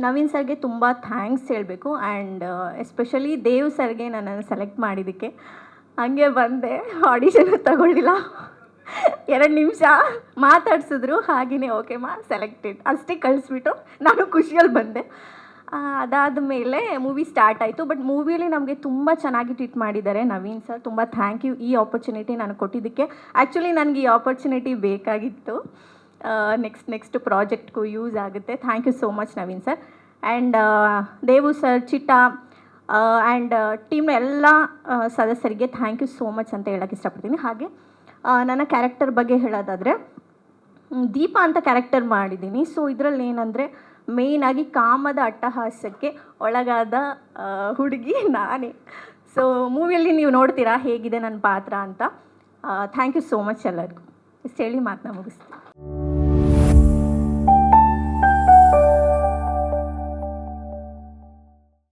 ನವೀನ್ ಸರ್ಗೆ ತುಂಬ ಥ್ಯಾಂಕ್ಸ್ ಹೇಳಬೇಕು ಆ್ಯಂಡ್ ಎಸ್ಪೆಷಲಿ ದೇವ್ ಸರ್ಗೆ ನನ್ನನ್ನು ಸೆಲೆಕ್ಟ್ ಮಾಡಿದ್ದಕ್ಕೆ. ಹಂಗೆ ಬಂದೆ, ಆಡಿಷನ್ ತಗೊಳ್ಳಿಲ್ಲ, 2 ನಿಮಿಷ ಮಾತಾಡ್ಸಿದ್ರು, ಹಾಗೆಯೇ ಓಕೆ ಮಾ ಸೆಲೆಕ್ಟೆಡ್ ಅಷ್ಟೇ ಕಳಿಸ್ಬಿಟ್ಟು ನಾನು ಖುಷಿಯಲ್ಲಿ ಬಂದೆ. ಅದಾದ ಮೇಲೆ ಮೂವಿ ಸ್ಟಾರ್ಟ್ ಆಯಿತು. ಬಟ್ ಮೂವಿಯಲ್ಲಿ ನಮಗೆ ತುಂಬ ಚೆನ್ನಾಗಿ ಟ್ರೀಟ್ ಮಾಡಿದ್ದಾರೆ ನವೀನ್ ಸರ್. ತುಂಬ ಥ್ಯಾಂಕ್ ಯು ಈ ಆಪರ್ಚುನಿಟಿ ನನಗೆ ಕೊಟ್ಟಿದ್ದಕ್ಕೆ. ಆ್ಯಕ್ಚುಲಿ ನನಗೆ ಈ ಆಪರ್ಚುನಿಟಿ ಬೇಕಾಗಿತ್ತು. ನೆಕ್ಸ್ಟ್ ಪ್ರಾಜೆಕ್ಟ್ಗೂ ಯೂಸ್ ಆಗುತ್ತೆ. Thank you so much Naveen sir. And Devu sir, Chitta and ಟೀಮ್ನ ಎಲ್ಲ ಸದಸ್ಯರಿಗೆ ಥ್ಯಾಂಕ್ ಯು ಸೋ ಮಚ್ ಅಂತ ಹೇಳೋಕ್ಕೆ ಇಷ್ಟಪಡ್ತೀನಿ. ಹಾಗೆ ನನ್ನ ಕ್ಯಾರೆಕ್ಟರ್ ಬಗ್ಗೆ ಹೇಳೋದಾದರೆ ದೀಪ ಅಂತ ಕ್ಯಾರೆಕ್ಟರ್ ಮಾಡಿದ್ದೀನಿ. ಸೊ ಇದರಲ್ಲಿ ಏನಂದರೆ ಮೇಯ್ನಾಗಿ ಕಾಮದ ಅಟ್ಟಹಾಸಕ್ಕೆ ಒಳಗಾದ ಹುಡುಗಿ ನಾನೇ. ಸೊ ಮೂವಿಯಲ್ಲಿ ನೀವು ನೋಡ್ತೀರಾ ಹೇಗಿದೆ ನನ್ನ ಪಾತ್ರ ಅಂತ. ಥ್ಯಾಂಕ್ ಯು ಸೋ ಮಚ್ ಎಲ್ಲರಿಗೂ. ಇಷ್ಟು ಹೇಳಿ ಮಾತನ್ನ ಮುಗಿಸ್ತೀನಿ.